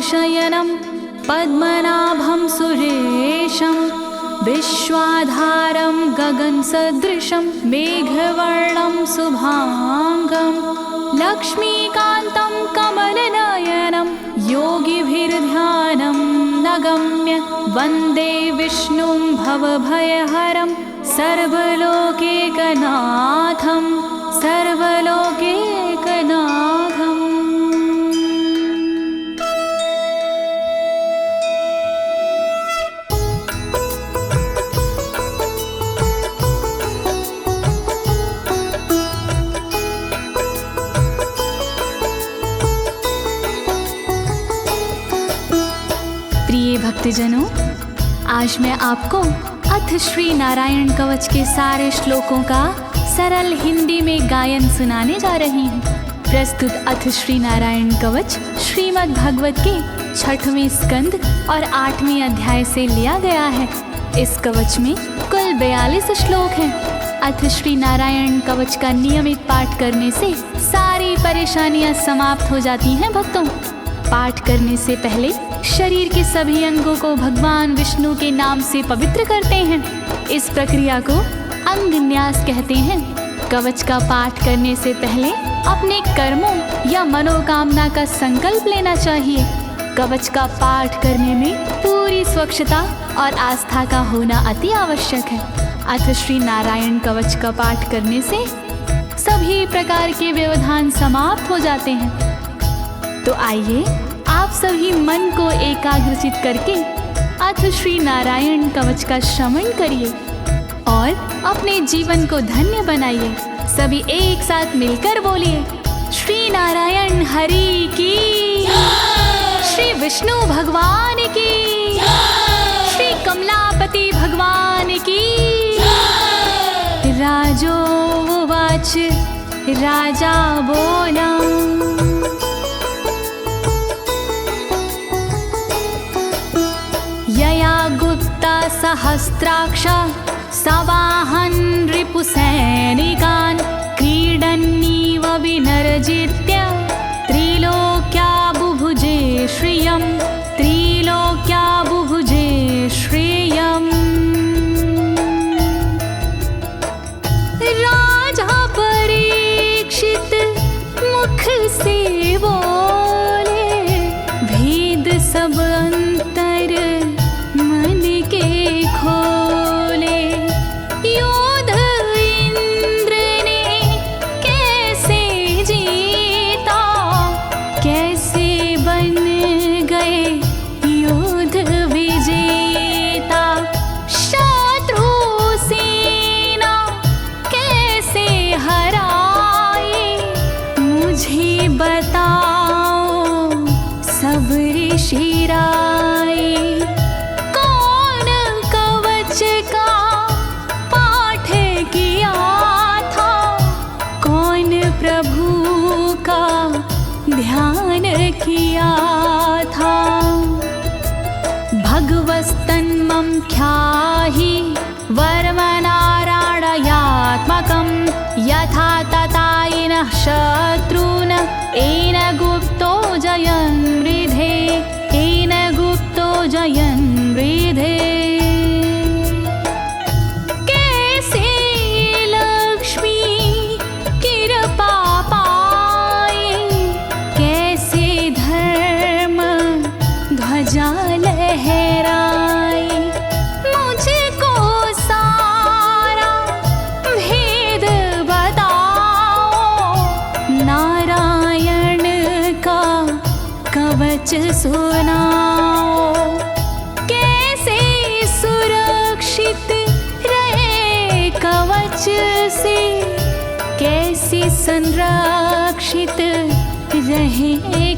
शयनं पद्मनाभं सुरेशं विश्वाधारं गगनसदृशं मेघवर्णं शुभांगं लक्ष्मीकान्तं कमलनयनं योगिभिर्ध्यानं नगम्य वन्दे विष्णुं भवभयहरं सर्वलोकैकनाथं सर्वलोकैकनाथम्। प्रिय भक्तजनों, आज मैं आपको अथ श्री नारायण कवच के सारे श्लोकों का सरल हिंदी में गायन सुनाने जा रही हूँ। प्रस्तुत अथ श्री नारायण कवच श्रीमद् भागवत के 6वें स्कंद और 8वें अध्याय से लिया गया है। इस कवच में कुल 42 श्लोक हैं। अथ श्री नारायण कवच का नियमित पाठ करने से सारी परेशानियां समाप्त हो जाती हैं। भक्तों, पाठ करने से पहले शरीर के सभी अंगों को भगवान विष्णु के नाम से पवित्र करते हैं। इस प्रक्रिया को अंग न्यास कहते हैं। कवच का पाठ करने से पहले अपने कर्मों या मनोकामना का संकल्प लेना चाहिए। कवच का पाठ करने में पूरी स्वच्छता और आस्था का होना अति आवश्यक है। अथ श्री नारायण कवच का पाठ करने से सभी प्रकार के व्यवधान समाप्त हो जाते हैं। तो आइए आप सभी मन को एकाग्रचित करके अथ श्री नारायण कवच का श्रवण करिए और अपने जीवन को धन्य बनाइए। सभी एक साथ मिलकर बोलिए, श्री नारायण हरि की, श्री विष्णु भगवान की, श्री कमलापति भगवान की। राजोवाच, राजा बोला, यया गुप्ता सहस्राक्ष सवाहन रिपुसैनिकान् क्रीडन्नीव विनर्जित्य त्रिलोक्या बुभुजे श्रियं, त्रिलोक्या बुभुजे श्रियम्। राजा परीक्षित मुख से बोले, भेद सब अंतर मन के खोले। योद्ध इंद्र ने कैसे जीता, कैसे बन गए योद्ध विजेता। शत्रु सेना कैसे हराए, मुझे बताओ सब ऋषि राय। कौन कवच का पाठ किया था, कौन प्रभु का ध्यान किया था। भगवस्तन्मं ख्याहि वर्मनारायणात्मकं यथा तथा येन शत्रून् येन गुप्तो जयन् मृधे, येन गुप्तो जयन् मृधे। कैसे लक्ष्मी कृपा पाए, कैसे धर्म ध्वजा लहराए। मुझको सारा भेद बताओ, नारायण का कवच सुनाओ। कैसे सुरक्षित रहे कवच से, कैसे संरक्षित रहे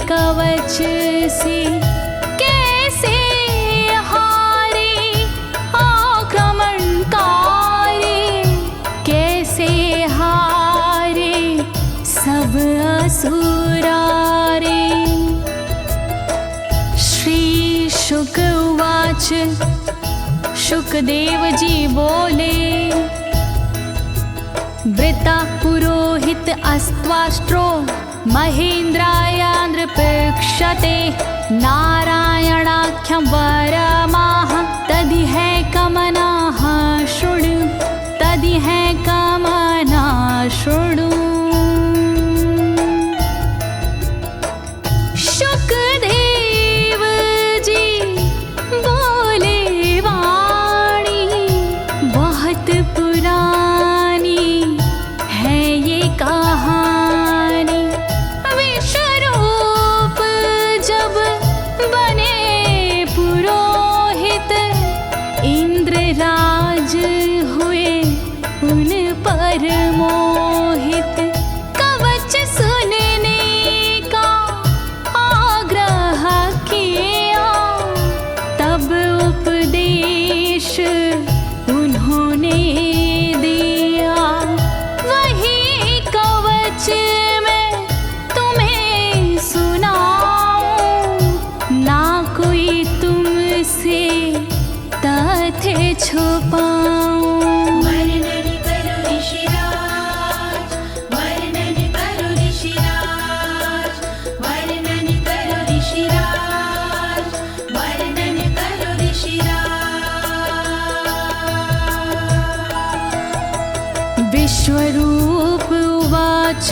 कवच से। कैसे हारे आक्रमणकारी, कैसे हारे सब असुरारे। श्री शुक उवाच, शुकदेव जी बोले, वृता पुरोहित अस्त्वाष्ट्रो महेन्द्राय नृपक्षते नारायणाख्यं वरमाह तदिह कमनाः शृणु तदिह कमना शृणु। शुकदेव जी बोले वाणी बहुत पुरानी है ये कहानी। विश्वरूप जब बने पुरोहित इंद्रराज हुए उन पर मोहित। कवच सुनने का आग्रह किया तब उपदेश उन्होंने दिया। वही कवच मैं तुम्हें सुनाऊं ना कोई तुमसे तथ्य छुपाऊं। वर्णन करो ऋषिराज, वर्णन करो ऋषिराज, वर्णन करो ऋषिराज, वर्णन करो ऋषिराज। विश्वरूप उवाच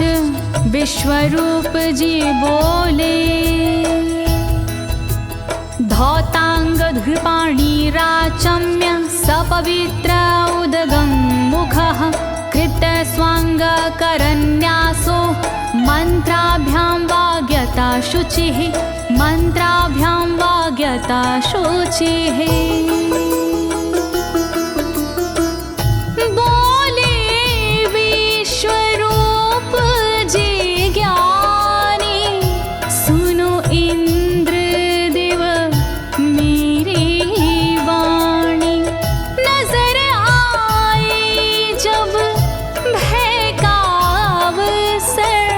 विश्वरूप जी बोले। धौताङ्गधृपाणिराचम्य सपवित्र उदगं मुखः कृतस्वाङ्गकरन्यासो मन्त्राभ्यां वाग्यता शुचिः मन्त्राभ्यां वाग्यता शुचिः। बोले विश्वरूप जी ज्ञानी सुनो इंद्रदेव मेरी वाणी। नजर आई जब भय का अवसर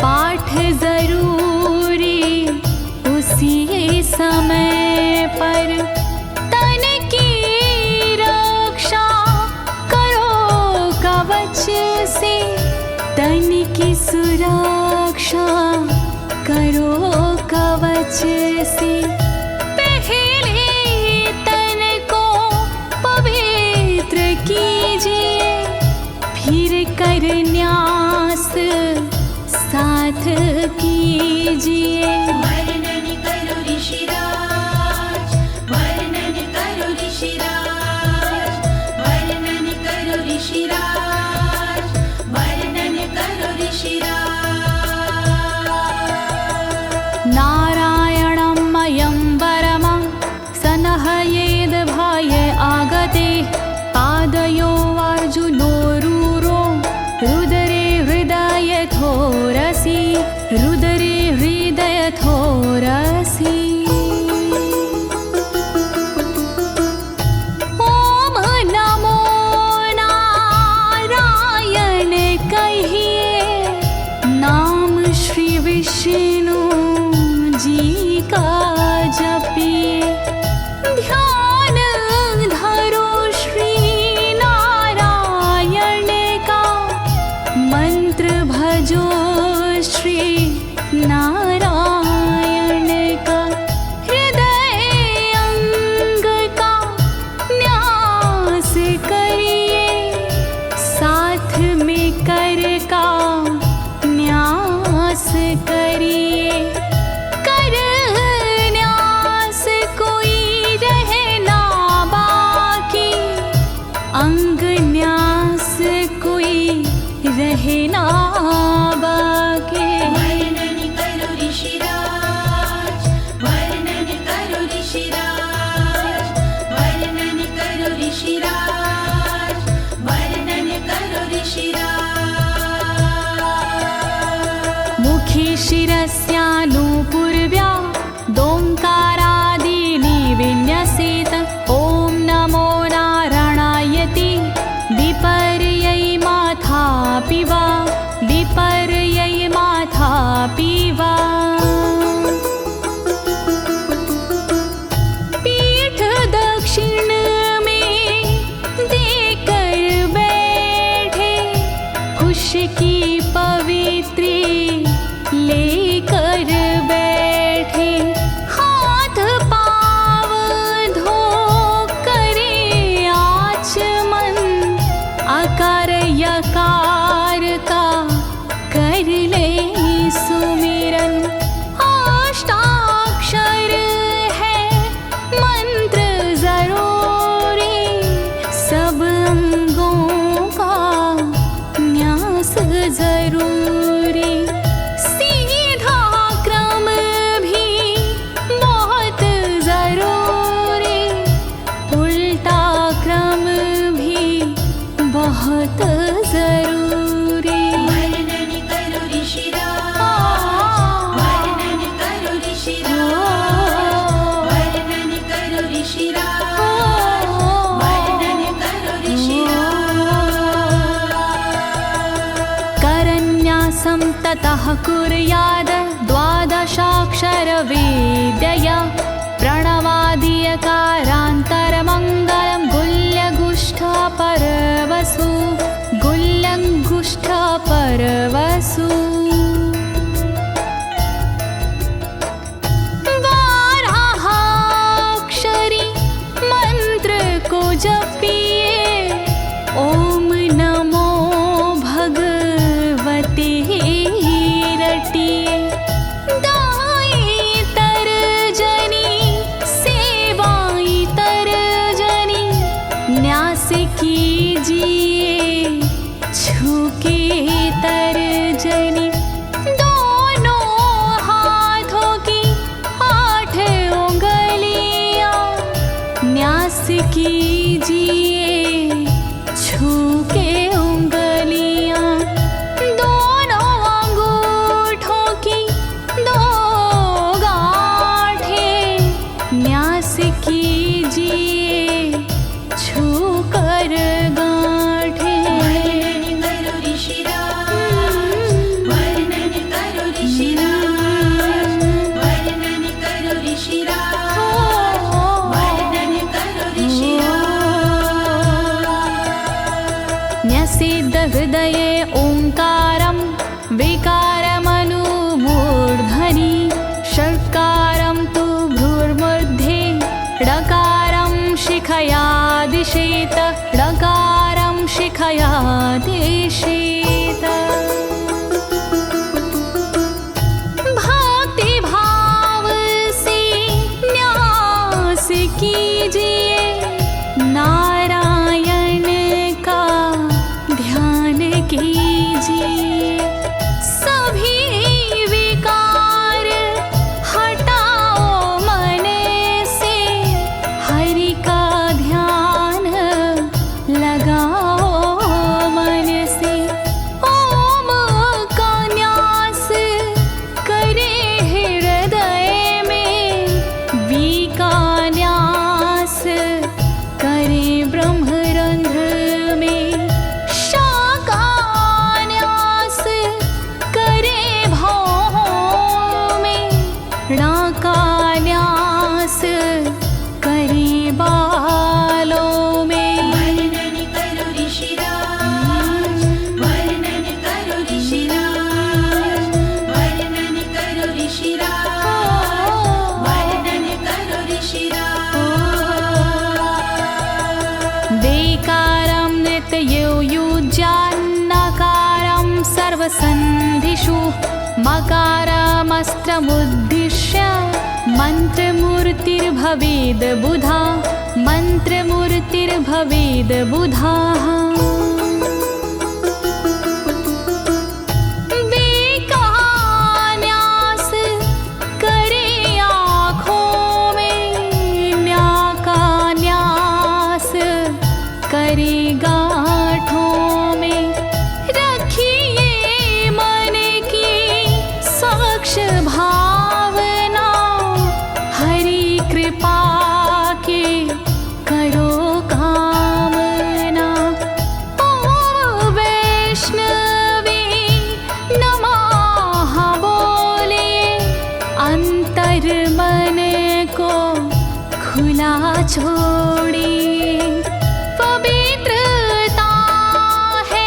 पाठ जरूरी उसी समय पर। तन की रक्षा करो कवच से तन की सुरक्षा करो कवच से। पहले तन को पवित्र कीजिए फिर कर न्यास साथ कीजिए। वर्णन करो ऋषिराज, वर्णन करो ऋषिराज, वर्णन करो ऋषिराज, वर्णन करो ऋषिराज। नारायणं मयं वरमं सनहयेद भये आगते। पादयो अर्जुनोरूरो रुदरे हृदयथोरसि रुदरे हृदयथोरसि। ओम नमो नारायण कहिए नाम श्री विष्णु जी का जपिए। ध्यान धरो श्री नारायण का मंत्र भजो श्री नारायण का। हृदय अंग का न्यास करिए साथ में कर का न्यास करिए। कर न्यास कोई रहना बाकी अंग न्यास कोई रहना बाकी। वर्णन करो ऋषिराज, वर्णन करो ऋषिराज, वर्णन करो ऋषिराज, वर्णन करो ऋषिराज। मुखी शिरस्यानुपूर्व्या दोङ्कारादीनि विन्यसेत। ॐ नमो नारायणेति विपर्यै माथापि वा विपर्यै माथापि वा। पीठ दक्षिण में देकर बैठे खुश की पवित्री लेकर बैठे। ततः कुर्याद द्वादशाक्षरविद्यया प्रणवादियकारान्तरमङ्गलं गुल्यगुष्ठपरवसु गुल्यगुष्ठपरवसु बारहाक्षरी मंत्र को जपिए ओम नमो भगवते रटिए दाई तरजनी सेवाई तरजनी न्यास कीजिए छूके तरजनी दोनों हाथों की 8 उंगलियां न्यास कीजिए छूके उंगलियां दोनों अंगूठों की 2 गांठें न्यास कीजिए छूकर गांठें। वर्णन करो ऋषिराज, वर्णन करो ऋषिराज, वर्णन करो ऋषिराज, वर्णन करो ऋषिराज। न्यसेद हृदये ओंकारं विकारमनुमूर्धनि षट्कारं तु भ्रूर्मध्ये ड़कारं शिखया दिशेत ड़कारं शिखया दिशेत। भक्ति भाव से न्यास कीजिए नारायण का ध्यान कीजिए सभी विकार हटाओ मन से हरि का ध्यान लगाओ मन से ओम का न्यास करे हृदय में वी का न्यास करे ब्रह्मरंध्र में शा का न्यास करे भौहों में णा का न्यास करे बालों में। वर्णन करो ऋषिराज, वर्णन करो ऋषिराज, वर्णन करो ऋषिराज, वर्णन करो ऋषिराज। देकारं नित्ययुज्यान्नकारं सर्वसन्धिषु मकारमस्त्रमुद्दिश्य मन्त्रमूर्तिर्भवेद् बुधा मन्त्रमूर्तिर्भवेद् बुधाः। न्यास करे आँखों में न्या का न्यास करे गांठों में रखिए मन की साक्ष भावना हरि कृपा के करो कामना। ओम वैष्णवे नमः बोले अंतर मन को खुला छोड़िए पवित्रता है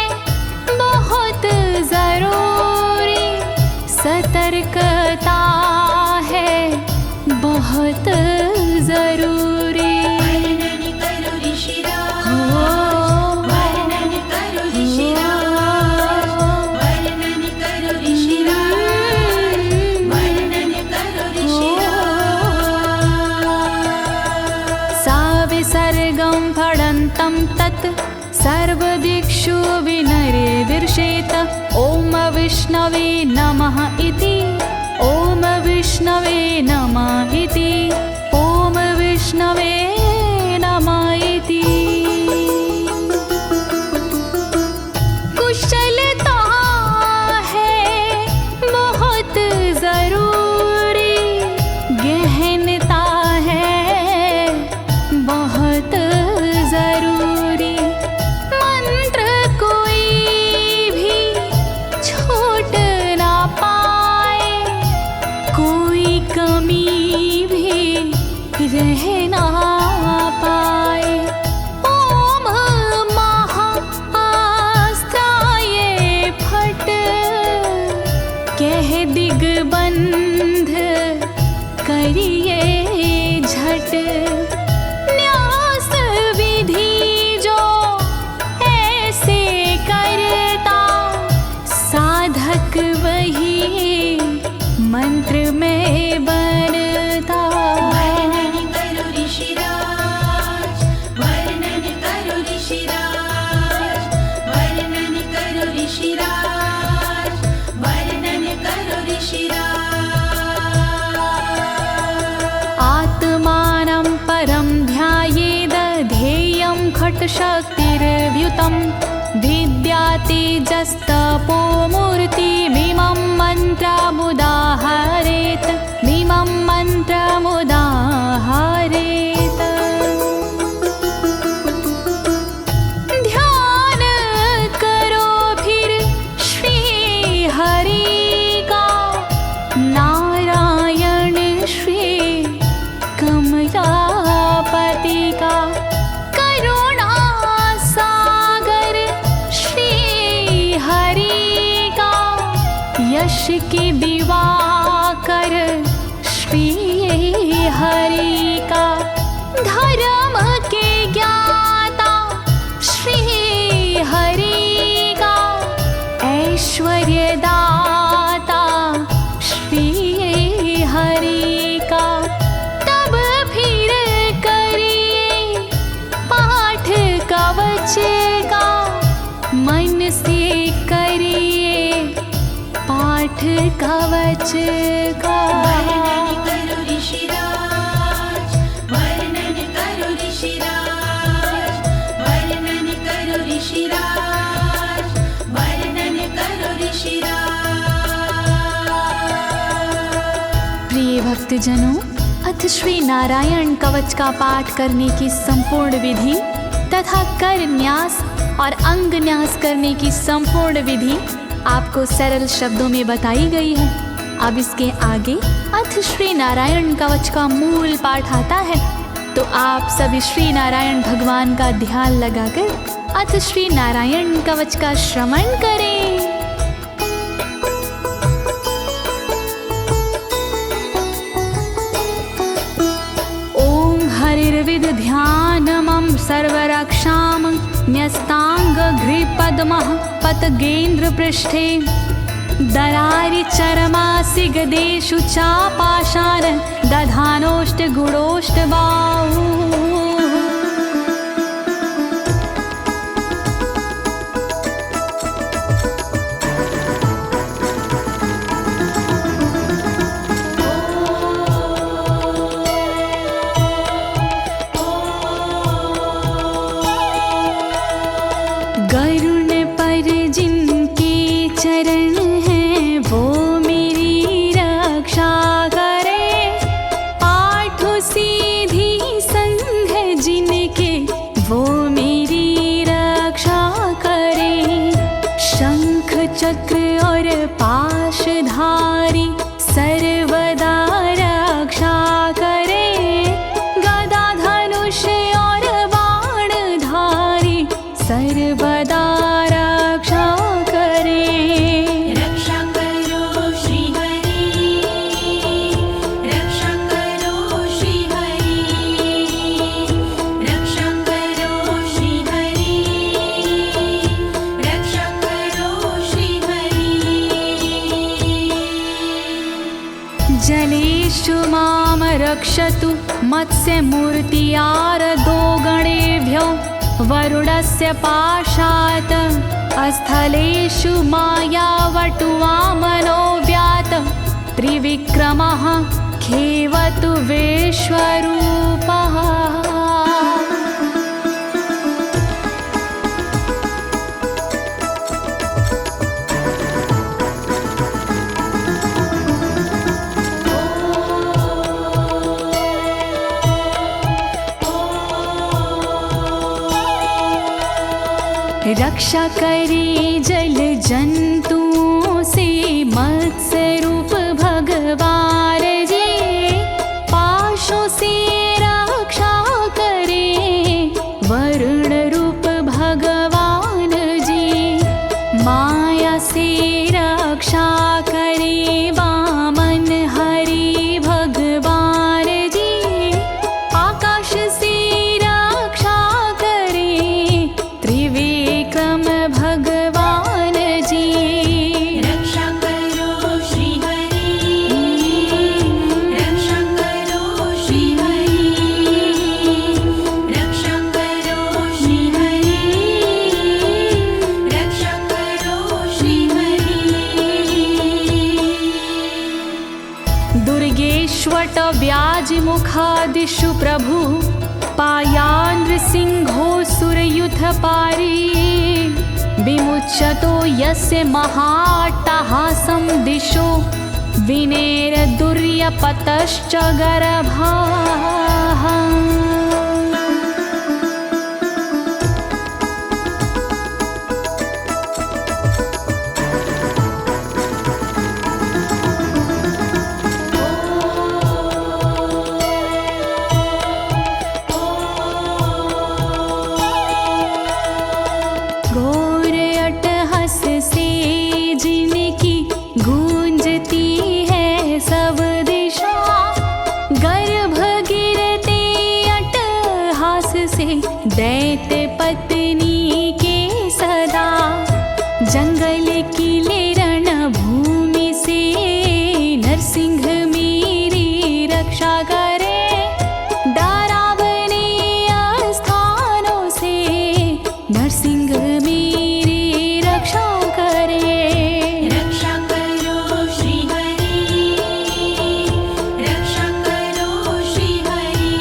बहुत जरूरी सतर्कता है बहुत जरूरी। वर्णन करो ऋषिराज, वर्णन करो ऋषिराज, वर्णन करो ऋषिराज, वर्णन करो ऋषिराज। सा विसर्गं फडन्तं तत् सर्वदिक्षु विनिर्दिशेत ओम विष्णवे नमः इति ओम विष्णवे नमः इति ओम विष्णवे नमः इति। कुशलता है बहुत जरूरी गहनता है बहुत जरूरी मंत्र कोई भी छोट ना कह ना पाए। ओम महाअस्त्राय फट, कह दिग्बंध करिए झट। न्यास विधि जो ऐसे करता, साधक वही मंत्र में बनता। वर्णन करो ऋषिराज, वर्णन करो ऋषिराज, वर्णन करो ऋषिराज, वर्णन करो ऋषिराज। आत्मानं परं ध्यायेद ध्येयं खट्शक्तिर्व्युतं। विद्या तेजस्तपो मूर्तिमिमं मन्त्रमुदाहरेत्, मिमं मन्त्रमुदाहरेत्। ध्यान करो फिर श्री हरि का, नारायण श्री कमलापति का। करुणा सागर श्री हरि का, यश के दिवाकर श्री हरि का। धर्म के ज्ञाता श्री हरि का, ऐश्वर्य दाता श्री हरि का। तब फिर करिए पाठ कवच का, मन से करिए पाठ कवच का। वर्णन करो ऋषिराज, वर्णन करो ऋषिराज, वर्णन करो ऋषिराज, वर्णन करो ऋषिराज। प्रिय भक्तजनों, अथ श्री नारायण कवच का पाठ करने की संपूर्ण विधि तथा कर न्यास और अंग न्यास करने की संपूर्ण विधि आपको सरल शब्दों में बताई गई है। अब इसके आगे अथ श्री नारायण कवच का मूल पाठ आता है, तो आप सभी श्री नारायण भगवान का ध्यान लगाकर अथ श्री नारायण कवच का श्रवण करें। ओम हरिर्विद ध्यानमं सर्वरक्षां न्यस्तांगघ्रिपद्मः पतगेन्द्र पृष्ठे। दरारि चरमासि गदेषु चापाशान दधानोष्ट गुणोष्ट बाहु। गरुण पर जिनके चरण हैं वो मेरी रक्षा करे। आठों सीधी संग जिनके वो मेरी रक्षा करे। शंख चक्र और पाशधारी सर्वदा रक्षा करे। गदा धनुष और बाणधारी सर्वदा रक्षा करे। रक्षा करो श्री हरि, रक्षा करो श्री हरि, रक्षा करो श्री हरि, रक्षा करो श्री हरि। जलेषु मां रक्षतु मत्स्यमूर्तियारदो गणेभ्यो। वरुणस्य पाशात् स्थलेषु मायावटुवामनो व्यात। त्रिविक्रमः खेवतु विश्वरूपः। रक्षा करे जल जंतुओं से मत्स्य रूप भगवान जी। पाशों से दिशु प्रभु पायानृसिंहोऽसुरयुथपारी विमुच्यतो यस्य महाट्टहासं दिशो विनेरदुर्यपतश्च गर्भाः। दैत्य पत्नी के सदा जंगल किले रणभूमि से नरसिंह मेरी रक्षा करे। डरावने स्थानों से नरसिंह मेरी रक्षा करे। रक्षा करो श्री हरि, रक्षा करो श्री हरि,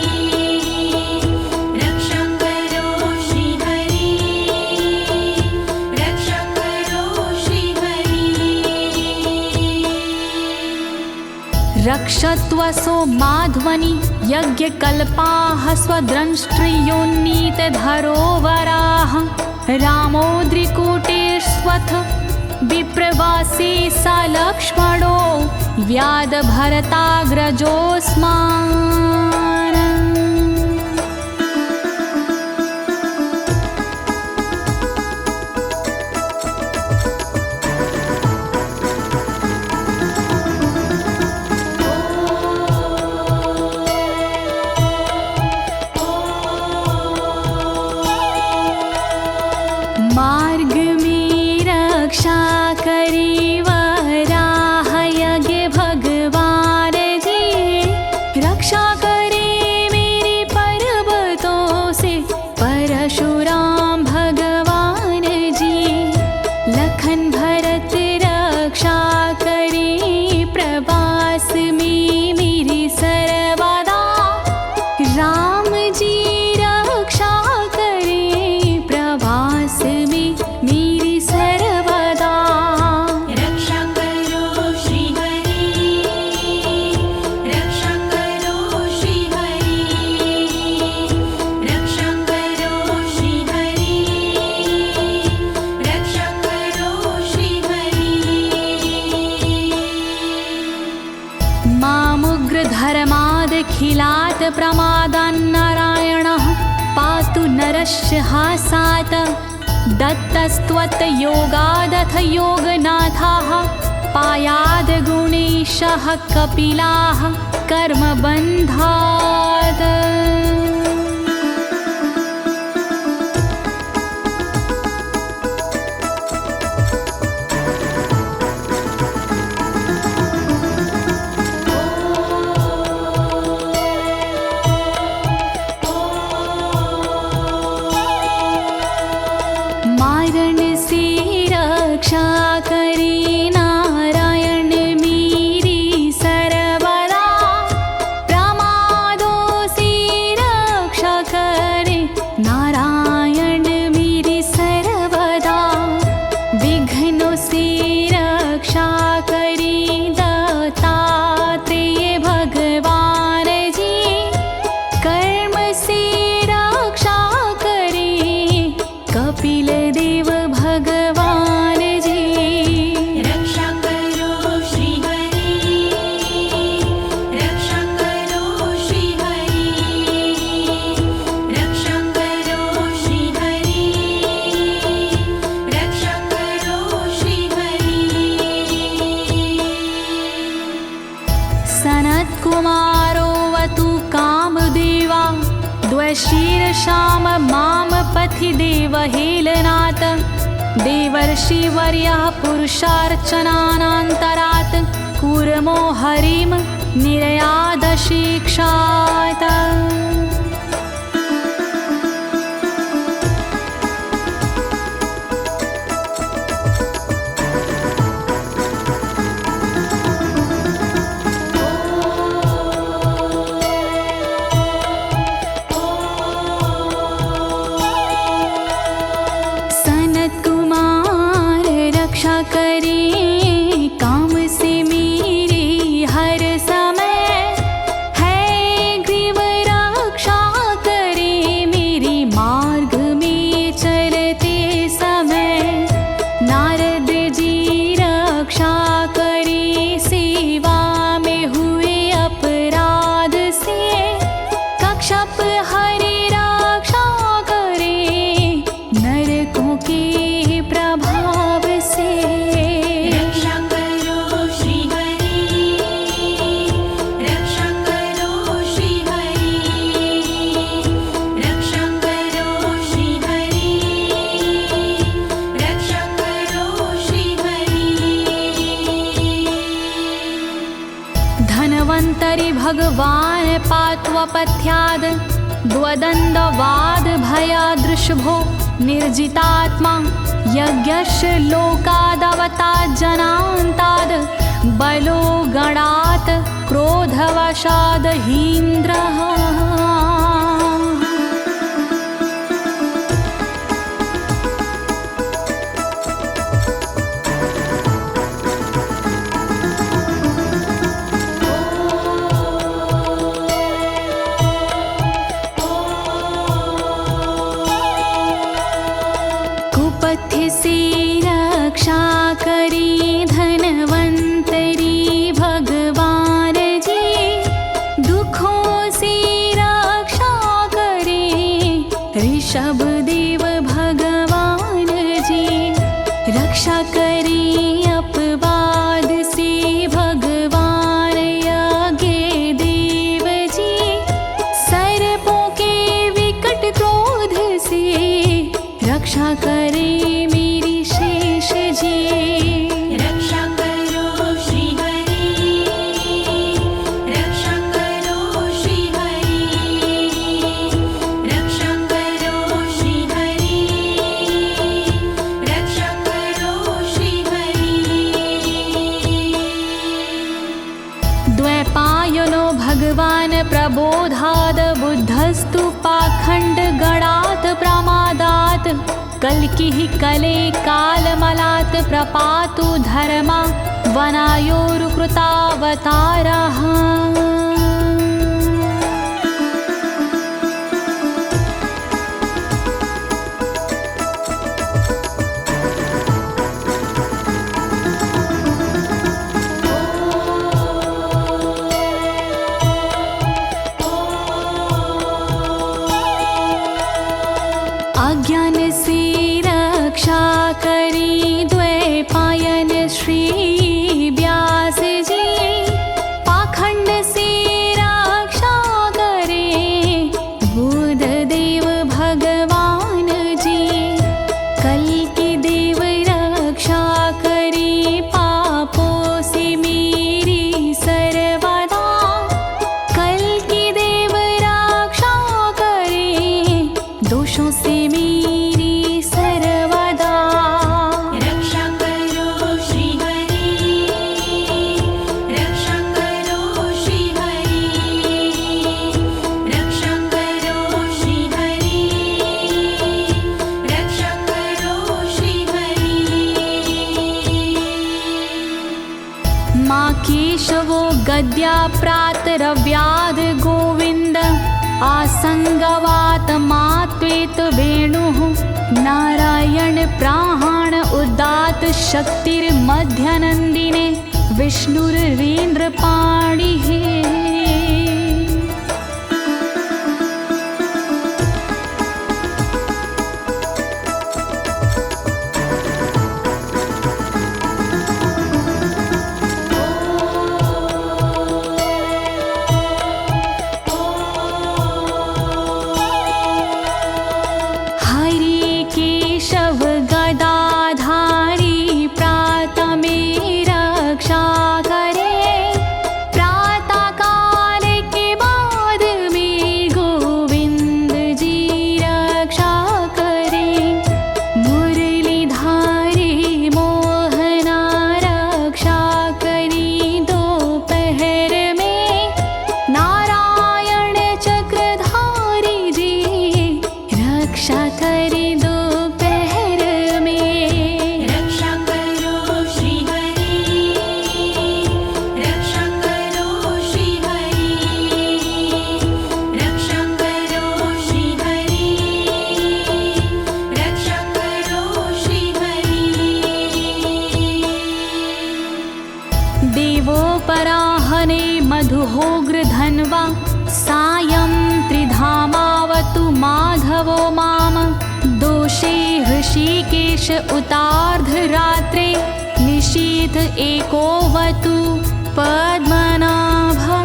रक्षा करो श्री हरि, रक्षा करो श्री हरि। रक्षत्वसो माध्वनि यज्ञकल्पाः स्वद्रंष्ट्रियोन्नीतधरोवराः रामोद्रिकूटेष्वथ विप्रवासी स लक्ष्मणो व्याधभरताग्रजोऽस्मान्। मार्ग में रक्षा करी वराह यज्ञ भगवान जी, रक्षा करे मेरे पर्वतों से परशुराम भगवान जी। लखन भरत रक्षा करे प्रवास में मेरी सर्वदा, राम जी रक्षा करे प्रवास में मेरी सर्वदा। रक्षा करो श्री हरि, रक्षा करो श्री हरि, रक्षा करो श्री हरि, रक्षा करो श्री हरि। मामुग्रधर्मादखिलात् प्रमादान्नारायणः पातु नरस्य हासात्। दत्तस्त्वत्योगादथ योगनाथाः पायाद् गुणेशः कपिलाः कर्मबन्धात्। मारण से रक्षा करे नारायण मेरी सर्वदा, प्रमादों से रक्षा करे नारायण मेरी सर्वदा। विघ्नों से रक्षा करे दत्तात्रेय भगवान जी, कर्म से रक्षा करे कपिल देव भगवान जी। रक्षा करो श्री हरि, रक्षा करो श्री हरि, रक्षा करो श्री हरि, रक्षा करो श्री हरि। सनत्कुमारोऽवतु कामदेवा द्वशीर्षाम माम पथि देवहेलनात्। देवर्षिवर्यः पुरुषार्चनानन्तरात् कूर्मो हरिं निर्यादशिक्षात्। भगवान् पात्वपथ्याद् द्वदण्डवाद भयादृशभो निर्जितात्मा यज्ञस्य लोकादवतात् जनान्ताद् बलो गणात् क्रोधवशाद् हीन्द्रः। कुपथ्य से रक्षा करी धनवंतरी भगवान जी, दुखों से रक्षा करे ऋषभ देव भगवान जी। रक्षा करे अपवाद से भगवान यज्ञ देव जी, सर्पों के विकट क्रोध से रक्षा करे मेरी शेष जी। रक्षा करो श्री हरि, रक्षा करो श्री हरि, रक्षा करो श्री हरि, रक्षा करो श्री हरि। द्वैपायनो भगवान् प्रबोधाद् बुद्धस्तु पाखण्ड गणात् प्रमादात् कल्किः कले कालमलात् प्रपातु धर्मा वनायोरुकृतावतारः। अज्ञान से रक्षा करी द्वैपायन श्री व्यास जी, पाखंड से रक्षा करे बुध देव भगवान जी। कल्कि देव रक्षा करी पापों से मेरी सर्वदा, कल्कि देव रक्षा करे दोषों से मेरी सर्वदा। रक्षा करो श्री हरि, रक्षा करो श्री हरि, रक्षा करो श्री हरि, रक्षा करो श्री हरि। माँ केशवो गद्या प्रातरव्याद गोविन्द, आसंगवात मात्वेत वेणुः नारायण प्राण उदात शक्तिर्मध्यनन्दिने विष्णुरेन्द्रपाणिः। हरि केशव गदाधारी प्रातमे रक्षा करे, प्रातः काल के बाद में गोविंद जी रक्षा करे। मुरलीधारी मोहना रक्षा करी दोपहर में, नारायण चक्रधारी जी रक्षा करे दोपहर में। रक्षा करो श्री हरि, रक्षा करो श्री हरि, रक्षा करो श्री हरि, रक्षा करो श्री हरि। देवोपराहने मधुहोग्र धन्वा, सायं त्रिधामावतु माधवो माम। दोषे ऋषिकेश उतार्धरात्रे, निशीथ एकोवतु पद्मनाभः।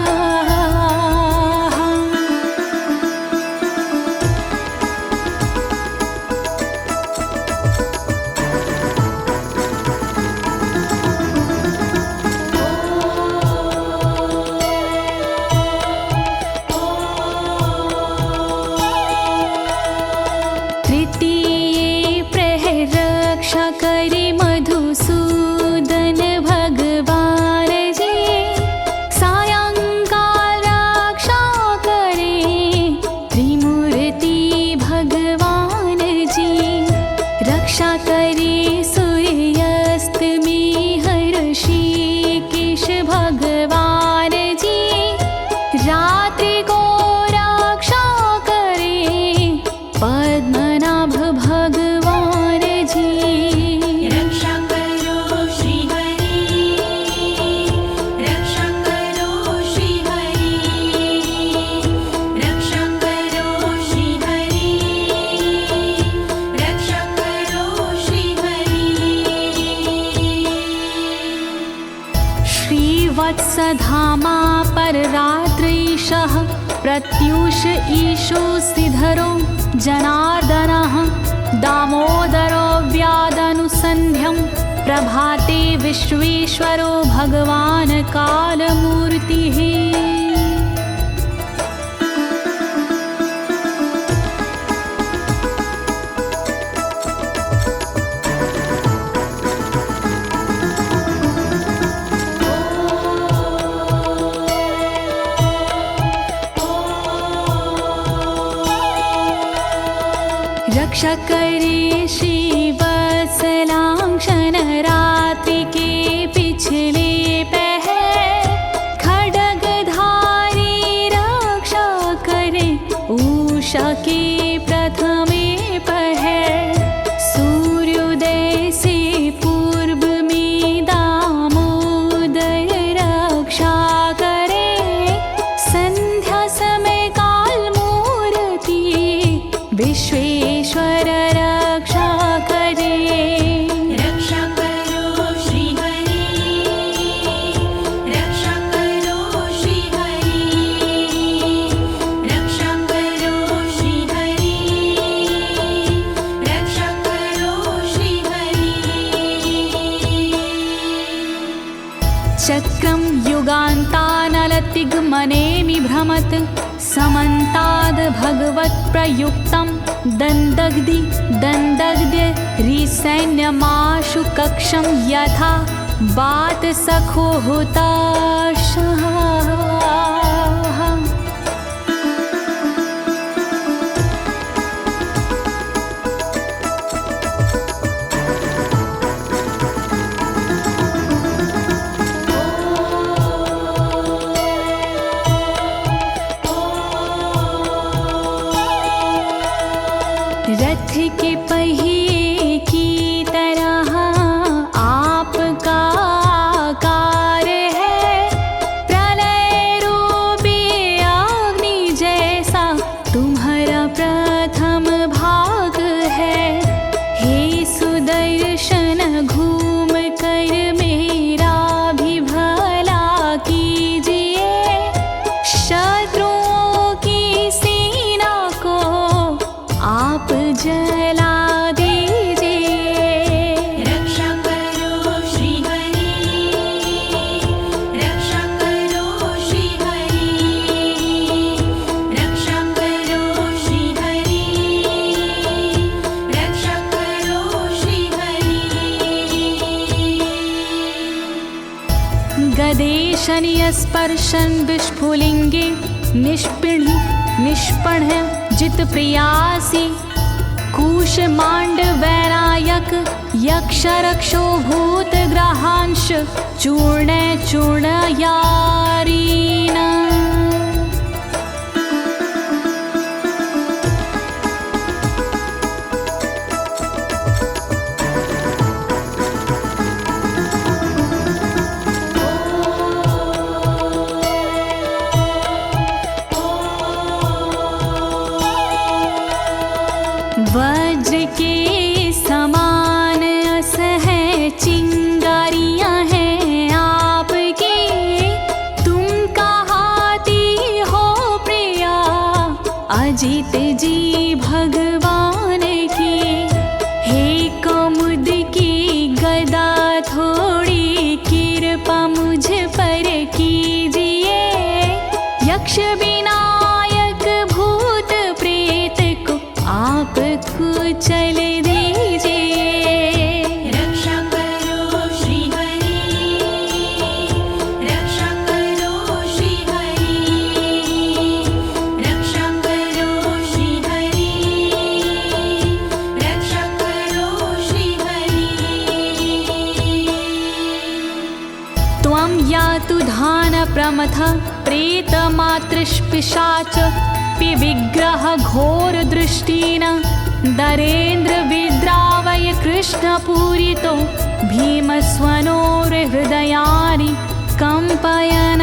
धामा पर रात्रीशः प्रत्यूष ईशो सिधरो जनार्दनः दामोदरो व्यादनुसन्ध्यं प्रभाते विश्वेश्वरो भगवान् कालमूर्तिः। रक्षा करे श्रीवत्सलांक्षण रात्रि के पिछले पहर खड्गधारी रक्षा करे उषा के प्रथमे पहर सूर्योदय से पूर्व में दामोदर रक्षा करे संध्या समय काल मूर्ति विश्वेश्वर रक्षा करे। रक्षा करो श्री हरि, रक्षा करो श्री हरि, रक्षा करो श्री हरि, रक्षा करो श्री हरि। चक्रं युगान्तानलतिग्मनेमि भ्रमत् समन्ताद् भगवत्प्रयुक्तं दन्दग्ध्य रिसैन्यमाशु कक्षं यथा वातसखो हुताशः। रथ के पहिए की तरह आपका आकार है, प्रलय रूपी अग्नि जैसा तुम्हारा प्रथम भाग है। हे सुदर्शन घूम कर मेरा भी भला कीजिए, शत्रुओं की सेना को आप जला दीजिए। रक्षा करो श्री हरि, रक्षा करो श्री हरि, रक्षा करो श्री हरि, रक्षा करो श्री हरि। गदेशनीय स्पर्शन विस्फुलिंगे निष्पण जित प्रियासी कुश मांड वैरायक यक्ष रक्षो भूत ग्रहांश चूर्ण यारीना। वज्र के समान अस है चिंगारियां हैं आपकी, तुम कहाती हो प्रिया अजित जी भगवान की। हे कमुद की गदा थोड़ी कृपा मुझ पर कीजिए, यक्ष विनायक भूत प्रेत को आप कुचल दीजिए। रक्षा करो श्री हरि, रक्षा करो श्री हरि, रक्षा करो श्री हरि, रक्षा करो श्री हरि। त्वं यातु धान प्रमथ प्रेत मातृपिशाच विग्रह घोर दृष्टिन दरेन्द्र विद्रावय कृष्ण पूरितो भीमस्वनोर हृदयानि कंपयन।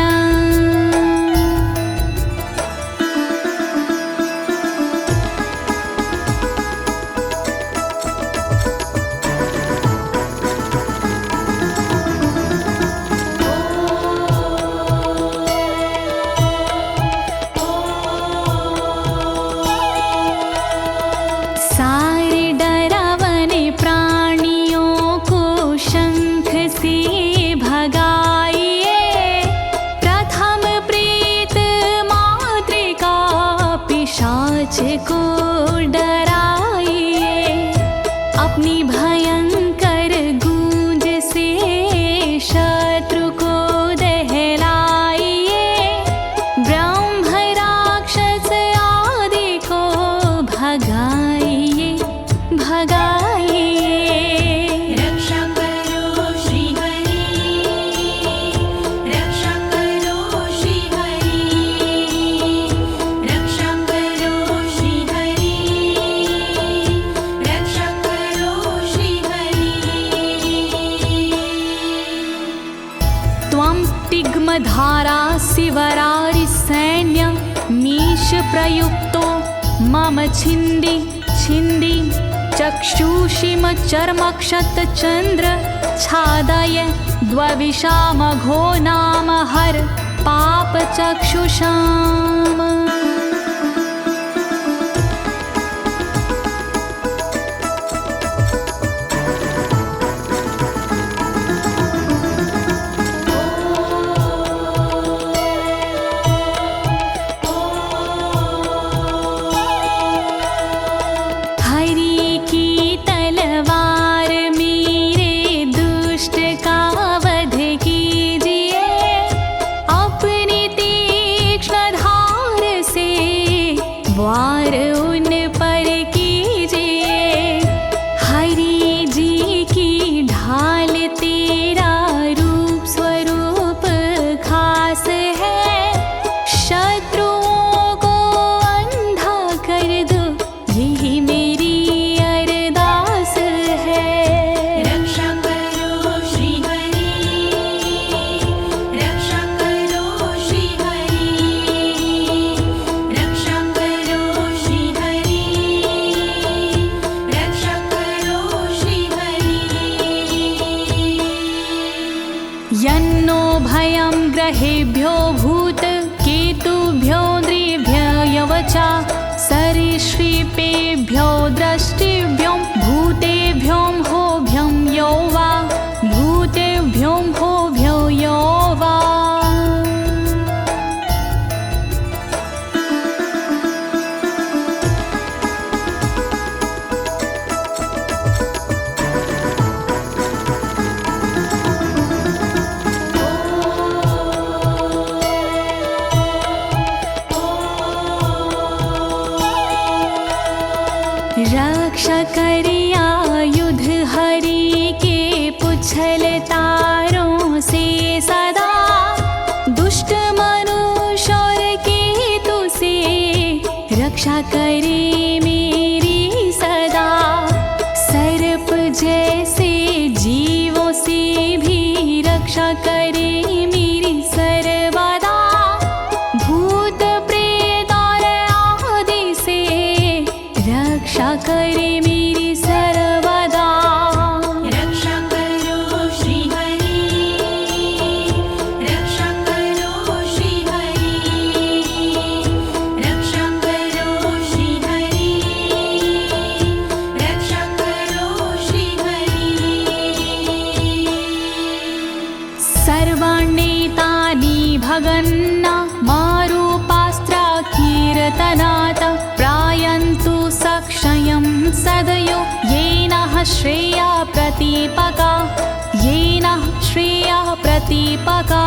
भगाइए भगाइए। रक्षा करो श्री हरि, रक्षा करो श्री हरि, रक्षा करो श्री हरि, रक्षा करो श्री हरि। त्वं तिग्मधारा शिवरारि सैन्य मीश प्रयुक्तो मम छिन्दी छिन्दी चक्षुषीम चर्मक्षतचन्द्र छादय द्वविषामघो नाम हर पापचक्षुषाम्। वार उन पर कीजिए, हरि जी की ढाल तेरा रूप स्वरूप खास है, शत्रुओं को अंधा कर दो यही मेरी अरदास है। रक्षा करो श्री हरि, रक्षा करो श्री हरि, रक्षा करो श्री हरि, रक्षा करो श्री हरि। यन्नो भयं ग्रहेभ्यो भूत केतुभ्यो नृभ्ययवचा सरीसृपेभ्यो दृष्टिभ्यो भूतेभ्यो होभ्यं यो वा भूतेभ्यो होभ्यो यो वा। रक्षा करिया युद्ध हरि के पुछल तारों से सदा, दुष्ट मनुष्य और केतु से रक्षा करे मेरी सदा। सर्प जैसे जीवों से भी रक्षा करे मेरी सर्वदा, भूत प्रेत और आदि से रक्षा करे मेरी सर्वदा। रक्षा करो श्री हरि, रक्षा करो श्री हरि, रक्षा करो श्री हरि, रक्षा करो श्री हरि। सर्वाण्येतानि भगन्ना मारूपास्त्रा कीर्तनात् प्रायन्तु सक्षयं सदयो येन श्रेया प्रतीपका, येन श्रेया प्रतीपका।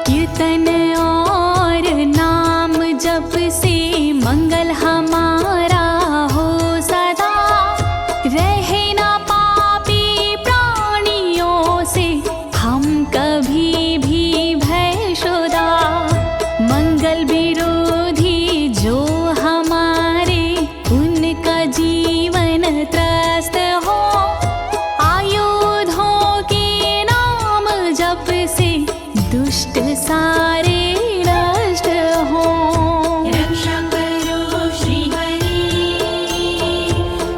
कीर्तन और नाम जप से मंगल हमारा हो सदा, रहे ना पापी प्राणियों से हम कभी भी भयशुदा। मंगल विरोधी जो हमारे उनका जीवन त्रस्त हो, आयुधों के नाम जप से दुष्ट सारे नष्ट हो। रक्षा करो श्री हरि,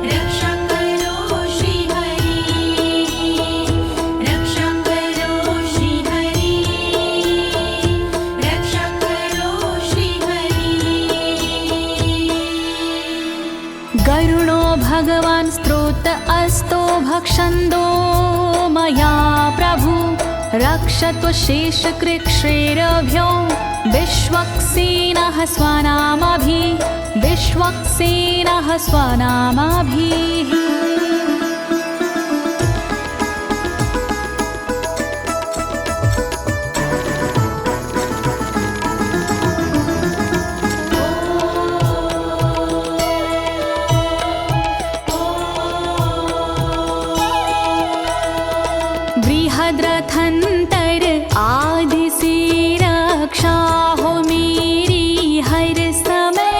रक्षा करो श्री हरि, रक्षा करो श्री हरि, रक्षा करो श्री हरि। गरुणो भगवान् स्तोत्र अस्तो भक्षन्दो मया प्रभु, रक्षत्व शेषकृच्छ्रेरभ्यो विश्वक्सेनः स्वनामभिः बृहद्रथंतर आदि से रक्षा हो मेरी हर समय,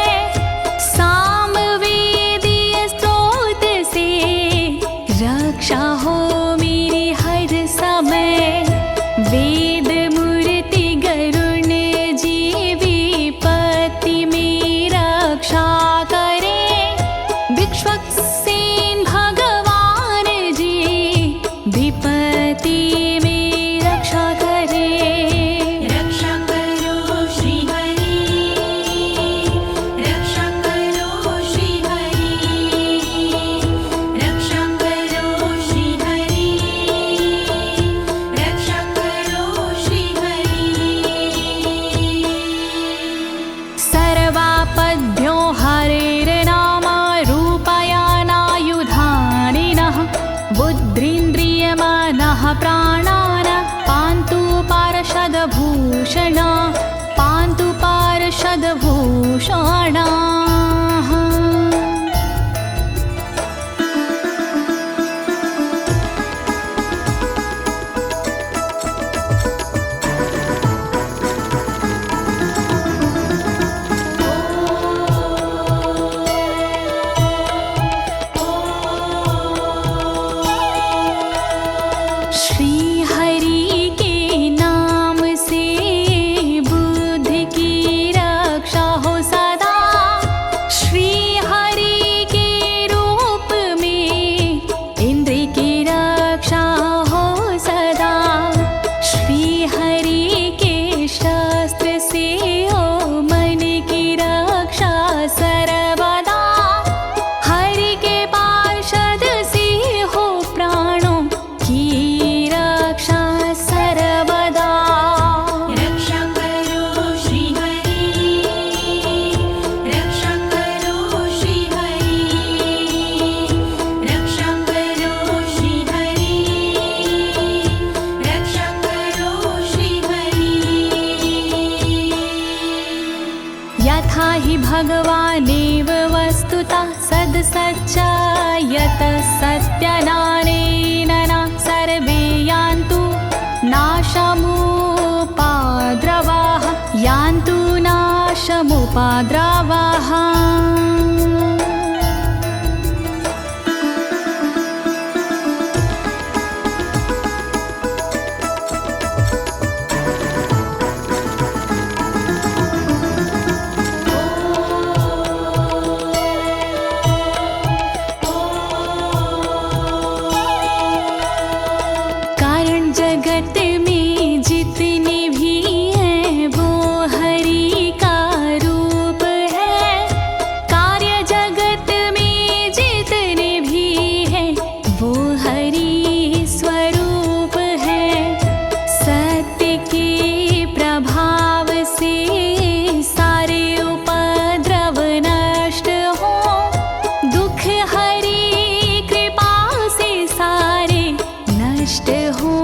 सामवेदीय स्रोत से रक्षा हो मेरी हर समय। वेद मूर्ति गरुण जी विपत्ति में रक्षा करे, विश्वक्सेन भगवान जी विपत्ति में रक्षा करे। रक्षा करो श्री हरि, रक्षा करो श्री हरि, रक्षा करो श्री हरि, रक्षा करो श्री हरि। सर्वापद्भ्यो हरेर्नाम रूपयानायुधानिनः, बुद्धिन्द्रियमनः प्राणान् पान्तु पार्षदभूषण, पान्तु पार्षदभूषणाः। श्री हरि के नाम से बुद्धि की रक्षा हो सदा, श्री हरि के रूप में इंद्रिय की रक्षा हो सदा, श्री हरि के शस्त्र से हो मन की रक्षा सर्वदा, हरि के पार्षद से हो प्राणों की रक्षा सर्वदा। रक्षा करो श्री हरि, रक्षा करो श्री हरि, रक्षा करो श्री हरि, रक्षा करो श्री हरि। यथा हि भगवानेव वस्तुतः सद्सच्चायतः सत्यनानेन न सर्वे यान्तु नाशमुपाद्रवाः, यान्तु नाशमुपाद्रवाः। कारण जगत में जितने भी हैं वो हरि का रूप है, कार्य जगत में जितने भी हैं वो हरि स्वरूप है। सत्य के प्रभाव से सारे उपद्रव नष्ट हो, दुख हरि कृपा से सारे नष्ट हो,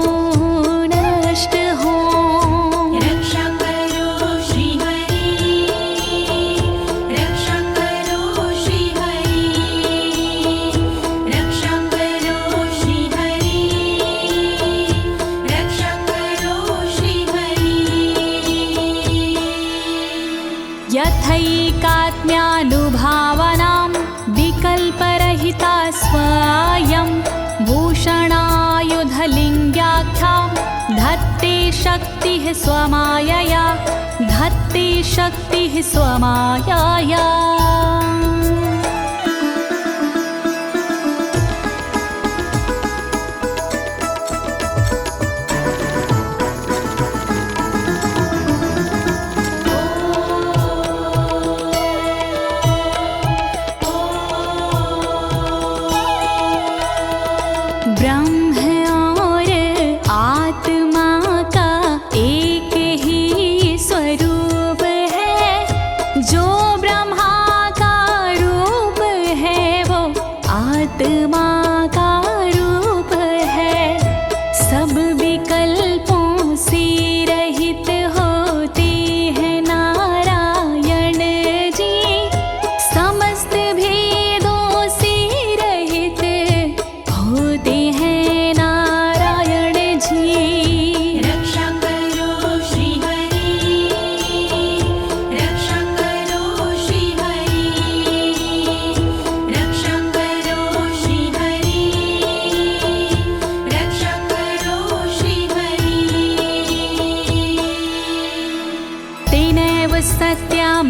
नष्ट हो। रक्षा करो श्री हरि, रक्षा करो श्री हरि, रक्षा करो श्री हरि, रक्षा करो श्री हरि। यथैकात्म्यानुभावनां विकल्परहिता स्वयं भूषणायुधलिङ्ग्याख्या, धत्ते शक्तिः स्वमायया, धत्ते शक्तिः स्वमायया। ब्रह्म और आत्मा का एक ही स्वरूप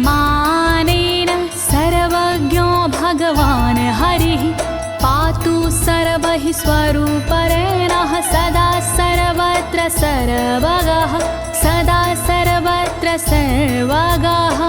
मानेन सर्वज्ञो भगवान् हरिः पातु सर्वैः स्वरूपेण सदा सर्वत्र सर्वगः सदा सर्वत्र सर्वगः।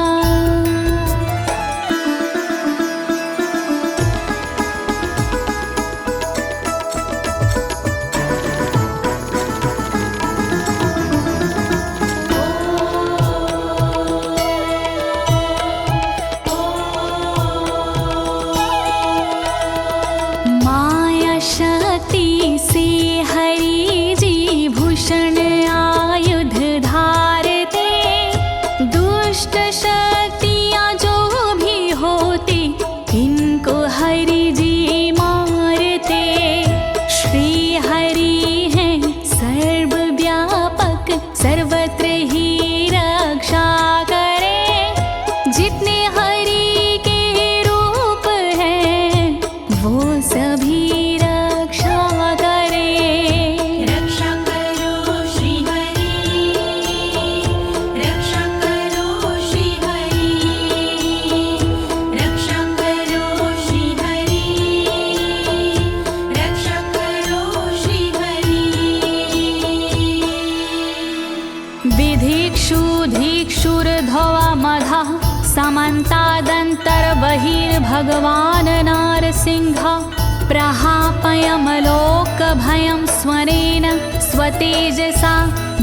समन्तादन्तर्बहिर्भगवान् नारसिंहः प्रहापयमलोकभयं स्वरेण स्वतेजसा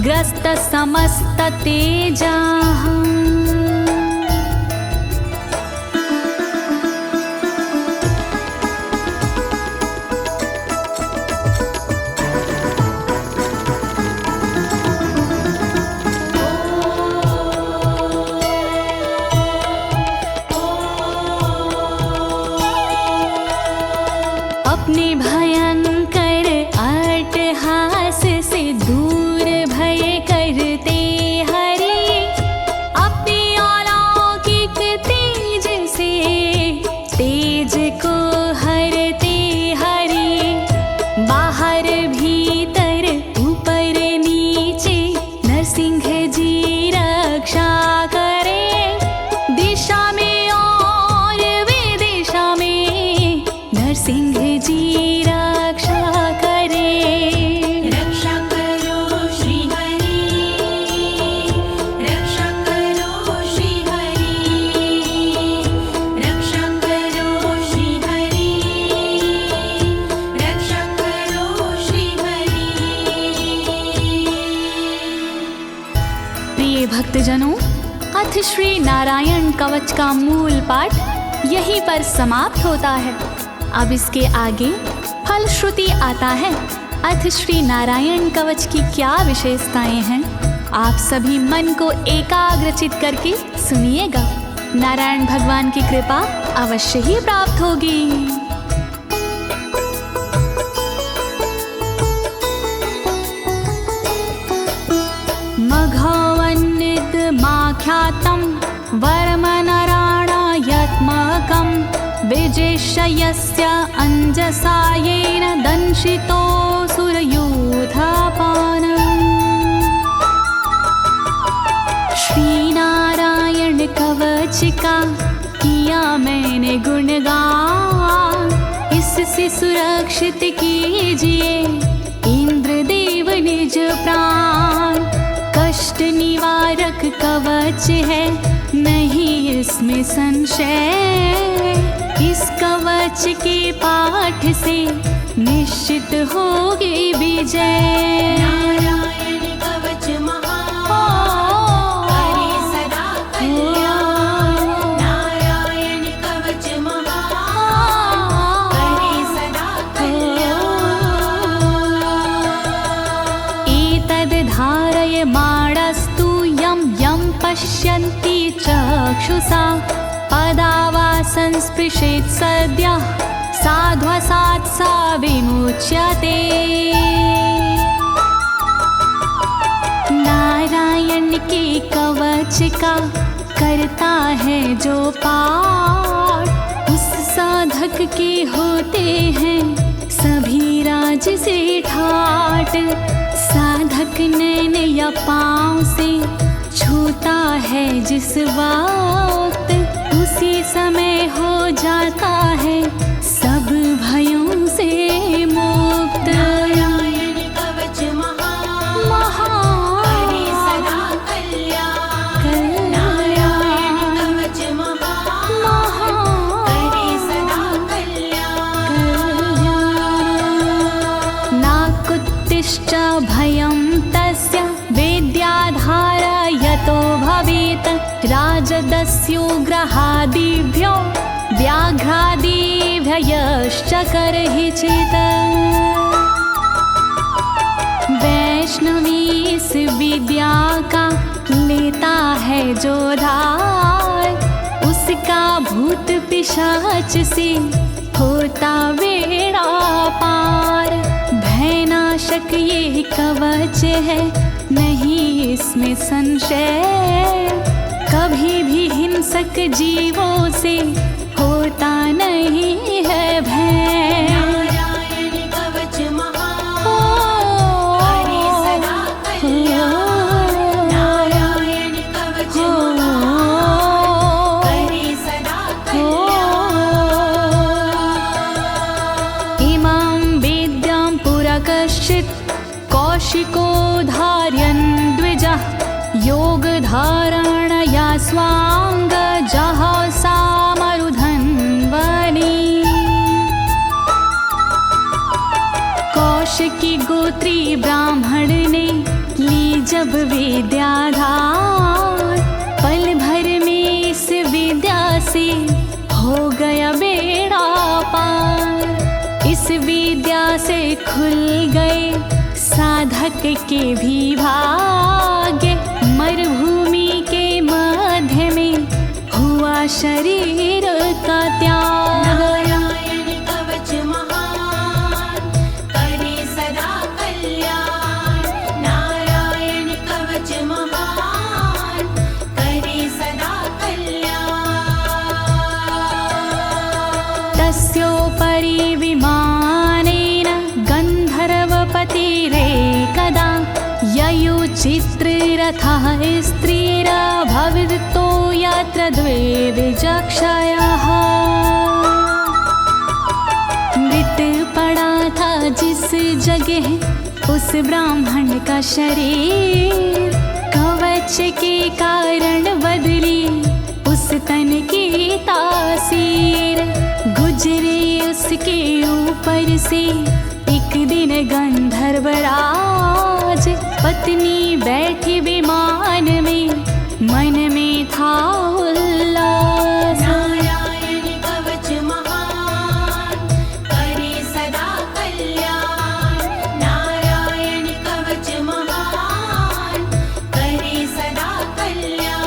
ग्रस्तसमस्ततेजाः। अपने भयंकर अट्टहास से दूर भय करते हरि अपने अलौकिक तेज से तेज को हरते हरि बाहर भीतर ऊपर नीचे नरसिंह जी रक्षा करे दिशा में और विदिशा में नरसिंह जी रक्षा करे। रक्षा करो श्री हरि रक्षा करो श्री हरि रक्षा करो श्री हरि रक्षा करो श्री हरि। प्रिय भक्तजनों, अथ श्री नारायण कवच का मूल पाठ यहीं पर समाप्त होता है। अब इसके आगे फलश्रुति आता है। अथ श्री नारायण कवच की क्या विशेषताएं हैं, आप सभी मन को एकाग्रचित करके सुनिएगा। नारायण भगवान की कृपा अवश्य ही प्राप्त होगी। मघवन्नित माख्यातं वर्मनराणायत्मकं विजेशयस्य अंजसायेन दंशितोऽसुरयूथपानम्। श्री नारायण कवच का किया मैंने गुणगान, इससे सुरक्षित कीजिए इंद्रदेव निज प्राण। कष्ट निवारक कवच है नहीं इसमें संशय, इस कवच के पाठ से निश्चित होगी विजय। नारायण कवच महान करे सदा कल्याण नारायण कवच महान करे सदा कल्याण। एतद् धारय माणस्तु यं यं पश्यन्ति चक्षुषा पदावा संस्पृशेत् सद्यः साध्वसात् सा विमुच्यते। नारायण के कवच का करता है जो पाठ, उस साधक के होते हैं सभी राज से ठाट। साधक नैन या पाँव से छूता है जिस बार उसी समय हो जाता है सब भयों से मुक्त। नारायण कवच महान करे सदा कल्याण। नारायण कवच महान करे सदा कल्याण। नाकुत्तिश्च भयं तस्य वेद्याधारयतो भवेत् राजदस्युग्रहादिभ्यो व्याघ्रादिभ्यश्च करहिचित्। वैष्णवी इस विद्या का लेता है जो धार, उसका भूत पिशाच से होता बेड़ा पार। भयनाशक ये कवच है नहीं इसमें संशय, कभी भी हिंसक जीवों से होता नहीं है भय। नारायण कवच महान करे सदा कल्याण। नारायण कवच महान करे सदा कल्याण। इमां वेद्यां पुरा कश्चित् कौशिको धारयन् द्विजः, योगधारणया स्वाङ्गजः सामरुधन्वने। कौशिकी गोत्री ब्राह्मण ने ली जब विद्याधार, पल भर में इस विद्या से हो गया बेड़ा पार। इस विद्या से खुल गए साधक के भी भाग्य, मरुभूमि के मध्य में हुआ शरीर का त्याग। नारायण कवच महान करे सदा कल्याण। नारायण कवच महान करे सदा कल्याण। तस्योपरि विमानेन गन्धर्वपतिरेकदा, ययुचित्ररथः स्त्रीरभवितो यत्र द्वे विचक्षयः। मृत पड़ा था जिस जगह उस ब्राह्मण का शरीर, कवच के कारण बदली उस तन की तासीर। गुजरे उसके ऊपर से एक दिन गंधर्वराज, पत्नी बैठी विमान में मन में था उल्लास। नारायण कवच महान करे सदा कल्याण। नारायण कवच महान करे सदा कल्याण।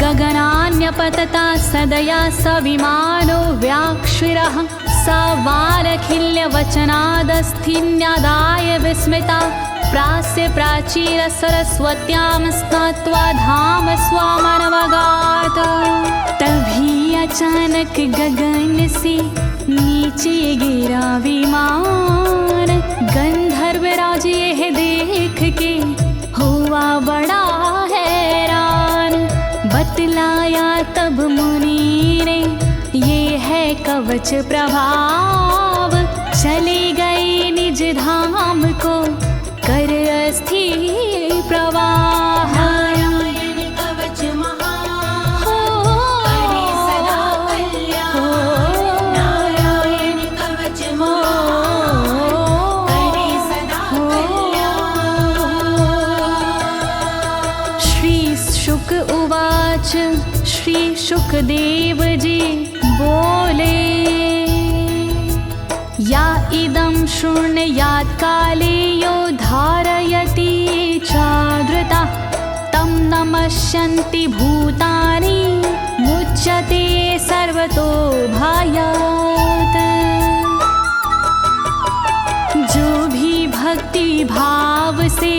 गगनान्यपतता सदया स विमानो व्याक्षिरः, स वालखिल्यवचनादस्थिन्यादाय विस्मिता, प्रास्य प्राचीर सरस्वत्यां स्नात्वा धाम स्वामनवगात। तभी अचानक गगन से नीचे गिरा विमान, गंधर्वराज यह देख के हुआ बड़ा हैरान। बतलाया तब मुनि ने ये है कवच प्रभाव, चले गए निज धाम को कर अस्थिर प्रवाह। नारायण कवच महान करे सदा कल्याण। नारायण कवच महान करे सदा कल्याण। श्री शुक उवाच, श्री शुकदेव जी बोले, या इदं शृणुयात् काले यो धारयति चादृता, तं नमस्यन्ति भूतानि मुच्यते सर्वतो भयात्। जो भी भक्ति भाव से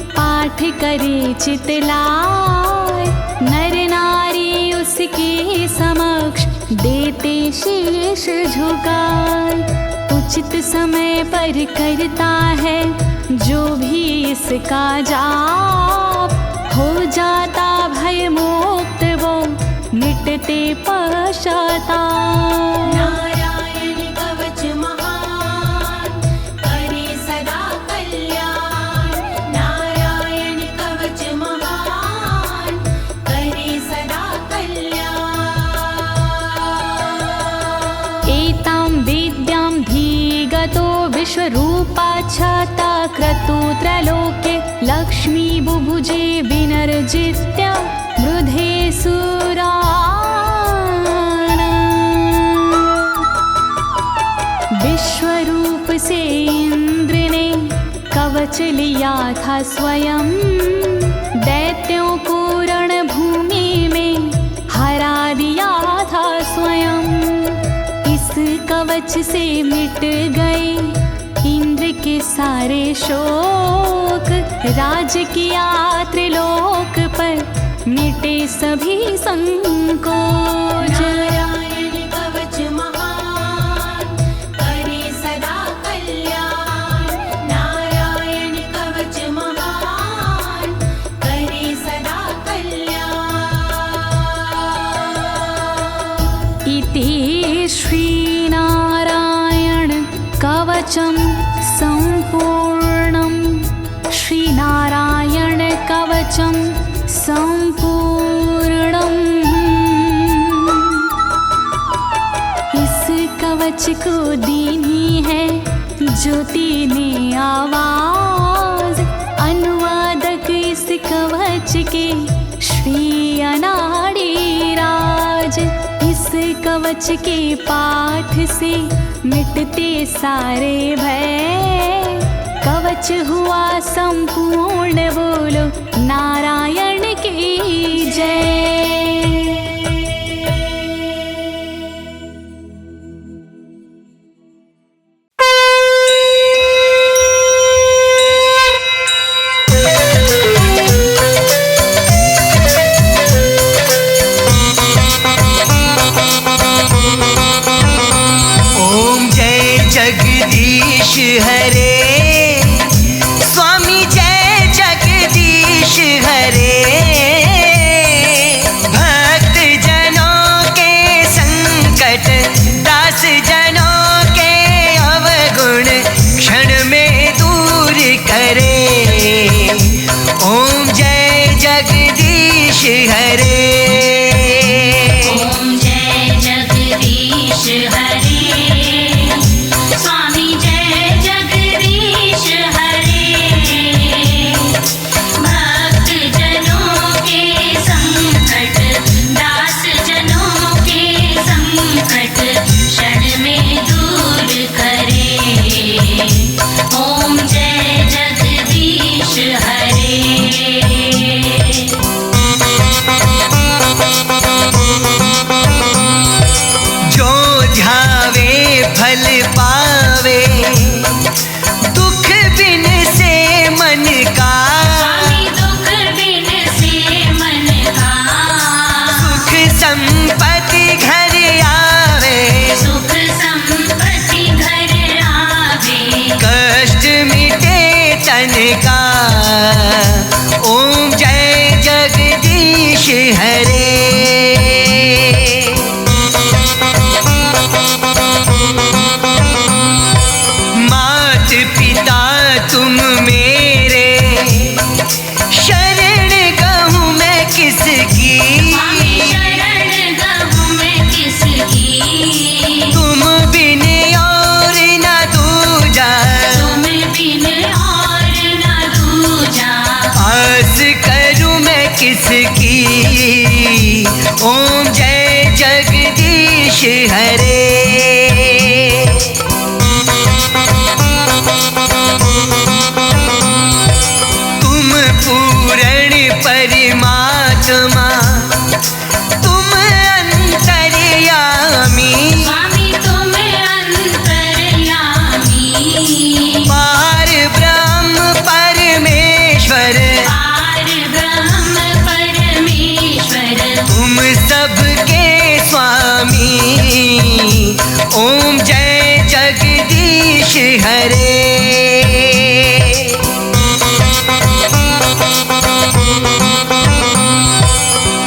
पाठ करे चितलाय, नर नारी उसके समक्ष देते शीश झुकाए। उचित समय पर करता है जो भी इसका जाप, हो जाता भय मोक्ष विश्वरूपा छाता क्रतुत्रलोके लक्ष्मी बुभुजे विनर्जित्य मृधे सुराना। विश्वरूप से इंद्र ने कवच लिया था स्वयं, दैत्यों को रणभूमि में हरा दिया था स्वयं। इस कवच से मिट गए इंद्र के सारे शोक, राज किया त्रिलोक पर मिटे सभी संकोच। नारायण कवच महान करे सदा कल्याण, नारायण कवच महान करे सदा कल्याण। इति श्रीनारायण कवचं सम्पूर्णं, श्रीनारायण कवचं सम्पूर्णम्। इस कवच को दीनी है ज्योति ने आवाज, अनुवादक इस कवच के श्री अनाड़ी राज। इस कवच के पाठ से मिटते सारे भय, कवच हुआ संपूर्ण, बोलो नारायण की जय। ओम जय जगदीश हरे, स्वामी जय जगदीश हरे। भक्त जनों के संकट, दास जनों के अवगुण क्षण में दूर करे। ओम जय जगदीश हरे। ओम जय जगदीश हरे, स्वामी जय जगदीश हरे। भक्त जनों के संकट, दास जनों के संकट क्षण में दूर करे। ओम जय जगदीश हरे। जो ध्यावे फल पावे, दुख बिन से मन का। स्वामी दुख बिन से मन का, सुख संपत्ति घर आवे, सुख संपत्ति घर आवे। कष्ट मिटे तन का। ओम जय जगदीश हरे। मात पिता तुम मेरे, शरण गहूँ मैं किसकी। स्वामी शरण गहूँ मैं किसकी, तुम बिन और न दूजा, तुम बिन और न दूजा। आस करूँ मैं किसकी। ओम जय जगदीश हरे। तुम पूर्ण परमात्मा, तुम अंतर्यामी। स्वामी तुम अंतर्यामी, पार ब्रह्म परमेश्वर, पार ब्रह्म परमेश्वर। तुम सबके स्वामी। ओम जय जगदीश हरे।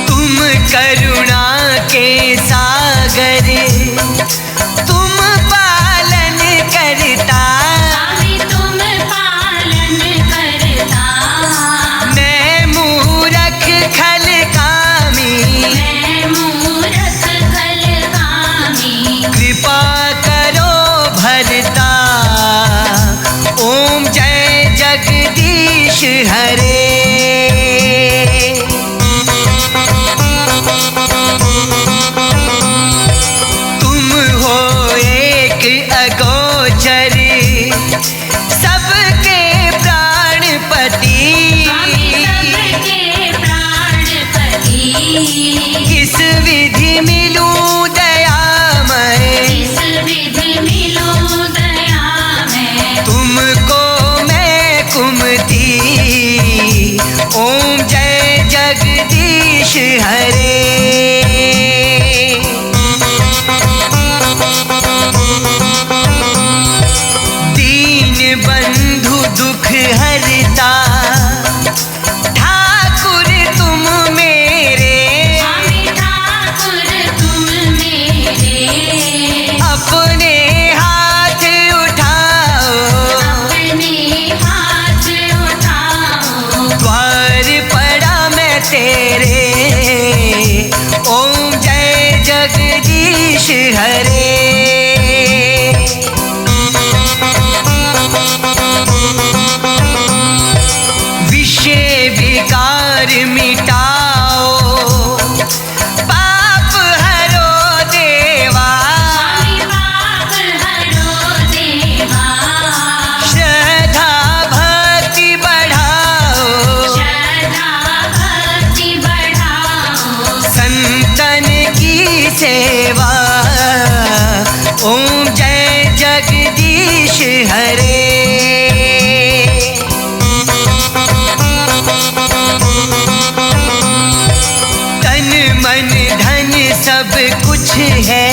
तुम करुणा के सागर, तुम पालन करता। स्वामी तुम पालन करता, मैं मूरख खल कामी, मैं मूरख खल कामी। कृपा करो भरता। किस विधि मिलूं दयामय, किस विधि मिलूं दयामय। तुमको मैं कुमति ओम जय जगदीश हरे। दीन बंधु दुख हरता ठाकुर तुम मेरे, स्वामी ठाकुर तुम मेरे। अपने हाथ उठाओ, अपने हाथ उठाओ। द्वार पड़ा मैं तेरे ओम जय जगदीश हरे। विषय विकार मिटाओ, पाप हरो देवा, स्वामी पाप हरो देवा। श्रद्धा भक्ति बढ़ाओ, श्रद्धा भक्ति बढ़ाओ। संतन की सेवा ओम जय जगदीश हरे। तन मन धन सब कुछ है